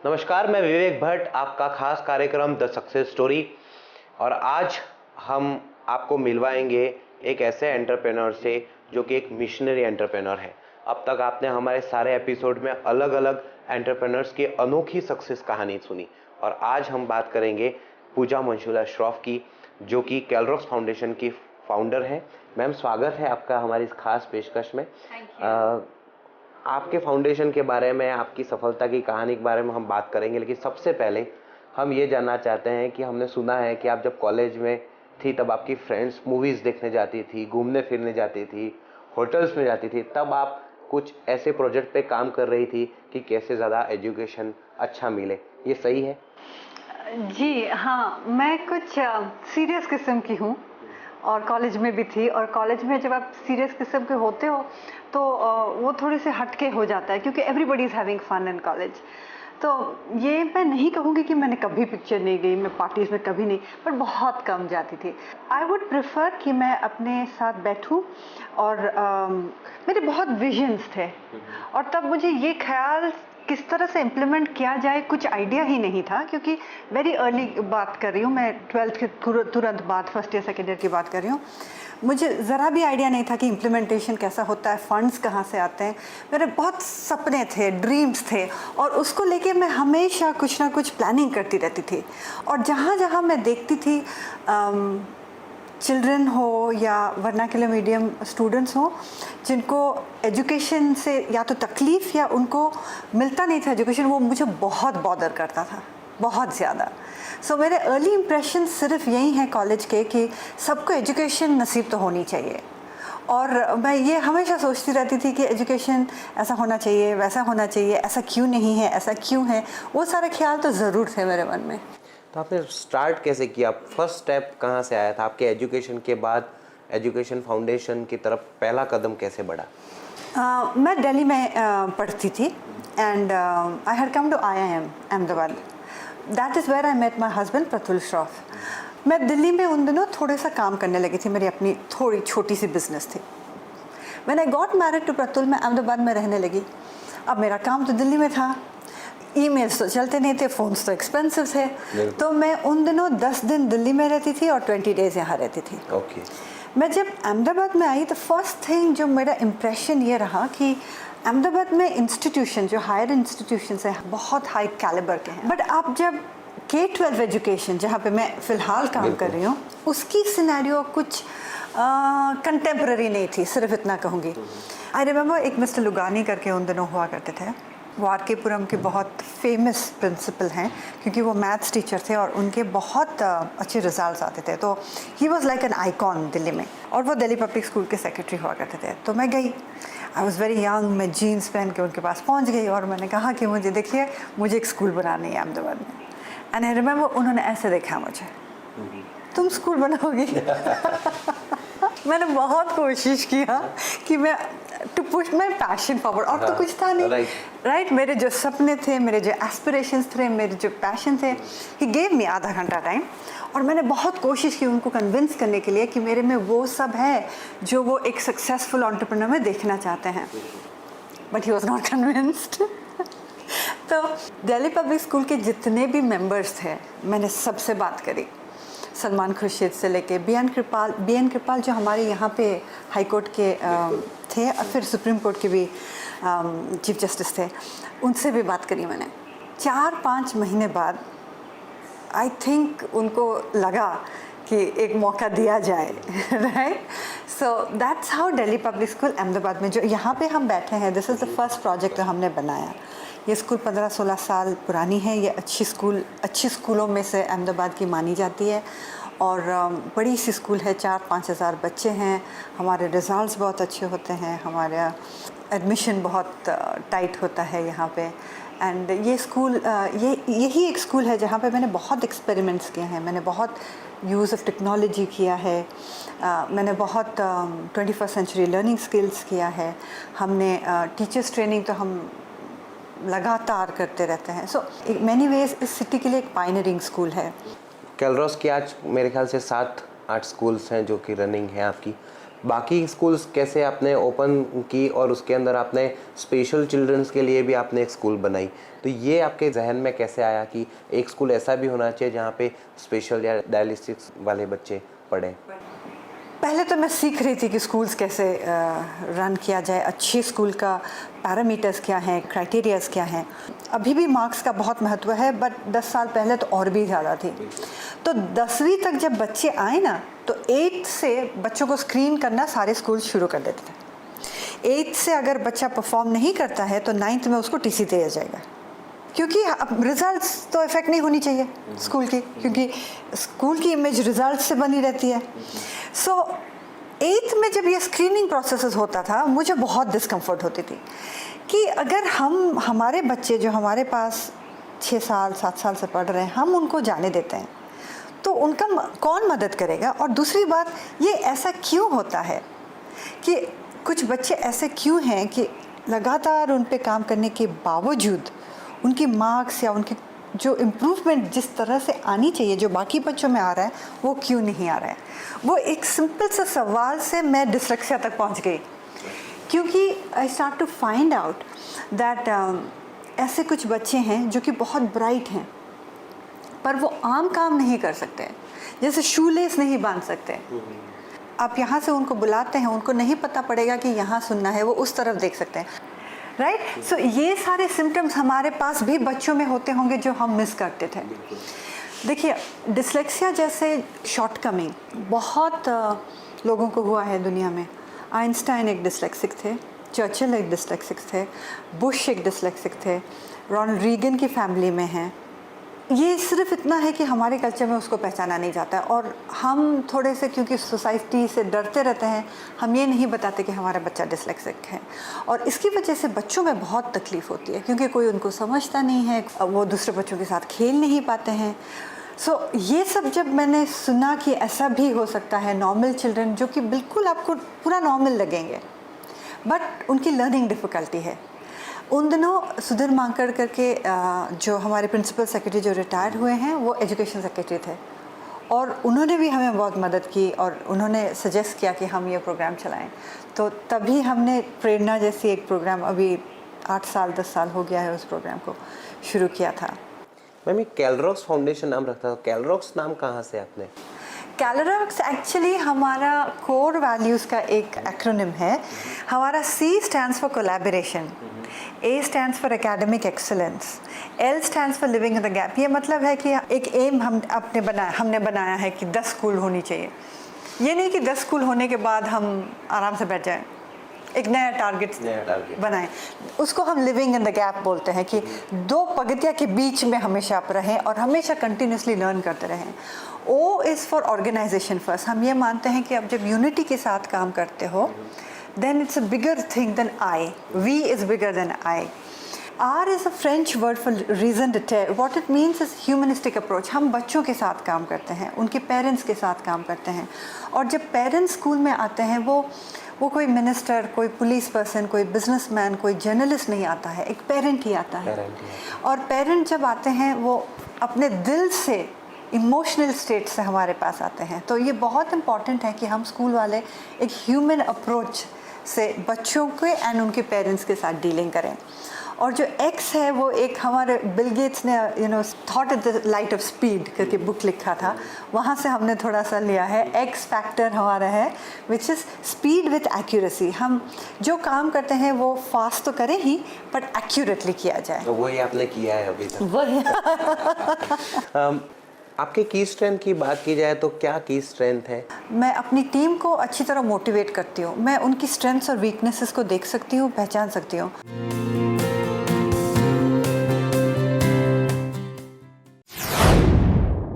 नमस्कार, मैं विवेक भट्ट, आपका खास कार्यक्रम द सक्सेस स्टोरी। और आज हम आपको मिलवाएंगे एक ऐसे एंटरप्रेन्योर से जो कि एक मिशनरी एंटरप्रेन्योर है। अब तक आपने हमारे सारे एपिसोड में अलग अलग एंटरप्रेन्योर्स की अनोखी सक्सेस कहानी सुनी, और आज हम बात करेंगे पूजा मंशुला श्रॉफ की, जो कि केलरॉक्स फाउंडेशन की फाउंडर हैं। मैम, स्वागत है आपका हमारी इस खास पेशकश में। आपके फाउंडेशन के बारे में, आपकी सफलता की कहानी के बारे में हम बात करेंगे, लेकिन सबसे पहले हम ये जानना चाहते हैं कि हमने सुना है कि आप जब कॉलेज में थी तब आपकी फ्रेंड्स मूवीज़ देखने जाती थी, घूमने फिरने जाती थी, होटल्स में जाती थी, तब आप कुछ ऐसे प्रोजेक्ट पे काम कर रही थी कि कैसे ज़्यादा एजुकेशन अच्छा मिले, ये सही है? जी हाँ, मैं कुछ सीरियस किस्म की हूँ और कॉलेज में भी थी। और कॉलेज में जब आप सीरियस किस्म के होते हो तो वो थोड़े से हटके हो जाता है, क्योंकि everybody is having fun in college. तो ये मैं नहीं कहूँगी कि मैंने कभी पिक्चर नहीं गई, मैं पार्टीज़ में कभी नहीं, पर बहुत कम जाती थी। आई वुड प्रेफर कि मैं अपने साथ बैठूं और मेरे बहुत विजन्स थे, और तब मुझे ये ख्याल किस तरह से इम्प्लीमेंट किया जाए कुछ आइडिया ही नहीं था, क्योंकि वेरी अर्ली बात कर रही हूँ मैं, 12th के तुरंत बाद, फर्स्ट ईयर सेकेंड ईयर की बात कर रही हूँ। मुझे ज़रा भी आइडिया नहीं था कि इम्प्लीमेंटेशन कैसा होता है, फंड्स कहाँ से आते हैं। मेरे बहुत सपने थे, ड्रीम्स थे, और उसको लेके मैं हमेशा कुछ ना कुछ प्लानिंग करती रहती थी। और जहाँ जहाँ मैं देखती थी चिल्ड्रन हो या वर्नाक्युलर मीडियम स्टूडेंट्स हो, जिनको एजुकेशन से या तो तकलीफ़ या उनको मिलता नहीं था एजुकेशन, वो मुझे बहुत बॉदर करता था, बहुत ज़्यादा। सो मेरे अर्ली इम्प्रेशन सिर्फ यही हैं कॉलेज के कि सबको एजुकेशन नसीब तो होनी चाहिए। और मैं ये हमेशा सोचती रहती थी कि एजुकेशन ऐसा होना चाहिए, वैसा होना चाहिए, ऐसा क्यों नहीं है, ऐसा क्यों है। वो सारे ख्याल तो ज़रूर थे मेरे मन में। तो आपने स्टार्ट कैसे किया? फर्स्ट स्टेप कहाँ से आया था आपके एजुकेशन के बाद? एजुकेशन फाउंडेशन की तरफ पहला कदम कैसे बढ़ा? मैं दिल्ली में पढ़ती थी, and I had come to IIM Ahmedabad. That is where I met my husband Pratul Shroff. मैं दिल्ली में उन दिनों थोड़ा सा काम करने लगी थी, मेरी अपनी थोड़ी छोटी सी बिजनेस थी। मैंने I got married to Pratul, मैं अहमदाबाद में रहने लगी। अब मेरा काम तो दिल्ली में था, ईमेल्स तो चलते नहीं थे, फ़ोन्स तो एक्सपेंसिव थे। तो मैं उन दिनों 10 दिन दिल्ली में रहती थी और 20 डेज़ यहाँ रहती थी। ओके। मैं जब अहमदाबाद में आई तो फर्स्ट थिंग जो मेरा इम्प्रेशन ये रहा कि अहमदाबाद में इंस्टीट्यूशन, जो हायर इंस्टीट्यूशंस हैं, बहुत हाई कैलिबर के हैं। बट आप जब K-12 एजुकेशन, जहाँ पे मैं फ़िलहाल काम कर रही हूँ, उसकी सिनेरियो कुछ कंटेम्प्रेरी नहीं थी, सिर्फ इतना कहूँगी। आई रिमेंबर एक मिस्टर लुगानी करके उन दिनों हुआ करते थे, वो RK-पुरम के बहुत फेमस प्रिंसिपल हैं, क्योंकि वो मैथ्स टीचर थे और उनके बहुत अच्छे रिजल्ट्स आते थे। तो he was like an icon Delhi में, और वो दिल्ली पब्लिक स्कूल के सेक्रेटरी हुआ करते थे। तो मैं गई, आई वॉज़ वेरी यंग, मैं जीन्स पहन के उनके पास पहुंच गई और मैंने कहा कि मुझे देखिए, मुझे एक स्कूल बनानी है अहमदाबाद में। एंड आई रिमेंबर उन्होंने ऐसे देखा मुझे, तुम स्कूल बनाओगी? मैंने बहुत कोशिश किया कि मैं to push my passion forward, और तो कुछ था नहीं, राइट। मेरे जो सपने थे, मेरे जो एस्पिरेशंस थे, मेरे जो पैशन थे, ही गेव मी आधा घंटा टाइम, और मैंने बहुत कोशिश की उनको कन्विंस करने के लिए कि मेरे में वो सब है जो वो एक सक्सेसफुल एंटरप्रेन्योर में देखना चाहते हैं। But he was not convinced. तो दिल्ली पब्लिक स्कूल के जितने भी मेंबर्स थे, मैंने सबसे बात करी, सलमान खुर्शीद से लेके BN कृपाल जो हमारे यहाँ पे हाई कोर्ट के थे और फिर सुप्रीम कोर्ट के भी चीफ जस्टिस थे, उनसे भी बात करी मैंने। 4-5 महीने बाद आई थिंक उनको लगा कि एक मौका दिया जाए, right. So that's how Delhi public school Ahmedabad में, जो यहाँ पे हम बैठे हैं, this is the first project जो हमने बनाया। ये स्कूल 15-16 साल पुरानी है। ये अच्छी स्कूलों में से अहमदाबाद की मानी जाती है, और बड़ी सी स्कूल है, 4-5 हज़ार बच्चे हैं। हमारे रिज़ल्ट्स बहुत अच्छे होते हैं, हमारा एडमिशन बहुत टाइट होता है यहाँ पे। एंड ये स्कूल यही एक स्कूल है जहाँ पे मैंने बहुत एक्सपेरिमेंट्स किए हैं, मैंने बहुत यूज़ ऑफ टेक्नोलॉजी किया है, मैंने बहुत 21st सेंचुरी लर्निंग स्किल्स किया है। हमने टीचर्स ट्रेनिंग तो हम लगातार करते रहते हैं। सो मैनी वेज इस सिटी के लिए एक पायनियरिंग स्कूल है। केलरॉक्स की आज मेरे ख्याल से 7-8 स्कूल्स हैं जो कि रनिंग है आपकी। बाकी स्कूल्स कैसे आपने ओपन की और उसके अंदर आपने स्पेशल चिल्ड्रंस के लिए भी आपने एक स्कूल बनाई, तो ये आपके जहन में कैसे आया कि एक स्कूल ऐसा भी होना चाहिए जहाँ पे स्पेशल या डायलिसिस वाले बच्चे पढ़ें? पहले तो मैं सीख रही थी कि स्कूल्स कैसे रन किया जाए, अच्छे स्कूल का पैरामीटर्स क्या हैं, क्राइटेरियाज क्या हैं। अभी भी मार्क्स का बहुत महत्व है, बट 10 साल पहले तो और भी ज़्यादा थी। तो 10वीं तक जब बच्चे आए ना, तो 8th से बच्चों को स्क्रीन करना सारे स्कूल शुरू कर देते थे। 8th से अगर बच्चा परफॉर्म नहीं करता है तो 9th में उसको टीसी दिया जाएगा, क्योंकि अब रिजल्ट्स तो इफेक्ट नहीं होनी चाहिए स्कूल की, क्योंकि स्कूल की इमेज रिजल्ट से बनी रहती है। सो 8th में जब ये स्क्रीनिंग प्रोसेस होता था, मुझे बहुत डिस्कम्फर्ट होती थी कि अगर हमारे बच्चे जो हमारे पास 6 साल 7 साल से पढ़ रहे हैं, हम उनको जाने देते हैं तो उनका कौन मदद करेगा। और दूसरी बात, ये ऐसा क्यों होता है कि कुछ बच्चे ऐसे क्यों हैं कि लगातार उन पे काम करने के बावजूद उनकी मार्क्स या उनकी जो इम्प्रूवमेंट जिस तरह से आनी चाहिए, जो बाकी बच्चों में आ रहा है, वो क्यों नहीं आ रहा है। वो एक सिंपल सा सवाल से मैं डिस्लेक्सिया तक पहुंच गई, क्योंकि I start to find out that ऐसे कुछ बच्चे हैं जो कि बहुत ब्राइट हैं, पर वो आम काम नहीं कर सकते, जैसे शूलेस नहीं बांध सकते। आप यहाँ से उनको बुलाते हैं, उनको नहीं पता पड़ेगा कि यहाँ सुनना है, वो उस तरफ देख सकते हैं, राइट। सो ये सारे सिम्टम्स हमारे पास भी बच्चों में होते होंगे जो हम मिस करते थे। देखिए, डिस्लेक्सिया जैसे शॉर्टकमिंग बहुत लोगों को हुआ है दुनिया में। आइंस्टाइन एक डिस्लेक्सिक थे, चर्चिल एक डिस्लेक्सिक थे, बुश एक डिस्लेक्सिक थे, रोनाल्ड रीगन की फैमिली में हैं। ये सिर्फ इतना है कि हमारे कल्चर में उसको पहचाना नहीं जाता है, और हम थोड़े से क्योंकि सोसाइटी से डरते रहते हैं, हम ये नहीं बताते कि हमारा बच्चा डिस्लेक्सिक है, और इसकी वजह से बच्चों में बहुत तकलीफ़ होती है, क्योंकि कोई उनको समझता नहीं है, वो दूसरे बच्चों के साथ खेल नहीं पाते हैं। सो ये सब जब मैंने सुना कि ऐसा भी हो सकता है, नॉर्मल चिल्ड्रन जो कि बिल्कुल आपको पूरा नॉर्मल लगेंगे, बट उनकी लर्निंग डिफ़िकल्टी है। उन दिनों सुधीर मांकड़ करके जो हमारे प्रिंसिपल सेक्रेटरी जो रिटायर हुए हैं, वो एजुकेशन सेक्रेटरी थे, और उन्होंने भी हमें बहुत मदद की, और उन्होंने सजेस्ट किया कि हम ये प्रोग्राम चलाएं। तो तभी हमने प्रेरणा जैसी एक प्रोग्राम, अभी 8 साल 10 साल हो गया है उस प्रोग्राम को शुरू किया था। मैम, ये कैलरॉक्स फाउंडेशन नाम रखा था, कैलरॉक्स नाम कहाँ से आपने? कैलरॉक्स एक्चुअली हमारा कोर वैल्यूज़ का एक एक्रोनिम है। हमारा C stands for collaboration, A stands for academic excellence, L stands for living in the gap. ये मतलब है कि एक एम हमने बनाया है कि 10 स्कूल होनी चाहिए। ये नहीं कि 10 स्कूल होने के बाद हम आराम से बैठ जाएं, एक नया टारगेट बनाएं। उसको हम लिविंग इन द गैप बोलते हैं, कि 2 पगतिया के बीच में हमेशा आप रहें और हमेशा कंटिन्यूसली लर्न करते रहें। O is for organisation first. हम ये मानते हैं कि अब जब यूनिटी के साथ काम करते हो, then it's a bigger thing than I. We is bigger than I. R is a French word for raison d'être. What it means is humanistic approach. हम बच्चों के साथ काम करते हैं, उनके पेरेंट्स के साथ काम करते हैं, और जब पेरेंट्स स्कूल में आते हैं, वो कोई मिनिस्टर, कोई पुलिस पर्सन, कोई बिजनेसमैन, कोई जर्नलिस्ट नहीं आता है, एक पेरेंट ही आता है। और पेरेंट जब आते हैं, वो अपने दिल से, इमोशनल स्टेट से हमारे पास आते हैं। तो ये बहुत इम्पॉर्टेंट है कि हम स्कूल वाले एक ह्यूमन अप्रोच से बच्चों के एंड उनके पेरेंट्स के साथ डीलिंग करें। और जो X है, वो एक हमारे बिल गेट्स ने thought at the light of speed करके बुक लिखा था, वहाँ से हमने थोड़ा सा लिया है। X फैक्टर हमारा है, which is speed with accuracy. हम जो काम करते हैं वो फास्ट तो करें ही, बट एक्यूरेटली किया जाए। तो वही आपने किया है अभी तक। वही आपके की स्ट्रेंथ की बात की जाए तो क्या की स्ट्रेंथ है? मैं अपनी टीम को अच्छी तरह मोटिवेट करती हूँ। मैं उनकी स्ट्रेंथ्स और वीकनेसेस को देख सकती हूँ, पहचान सकती हूँ।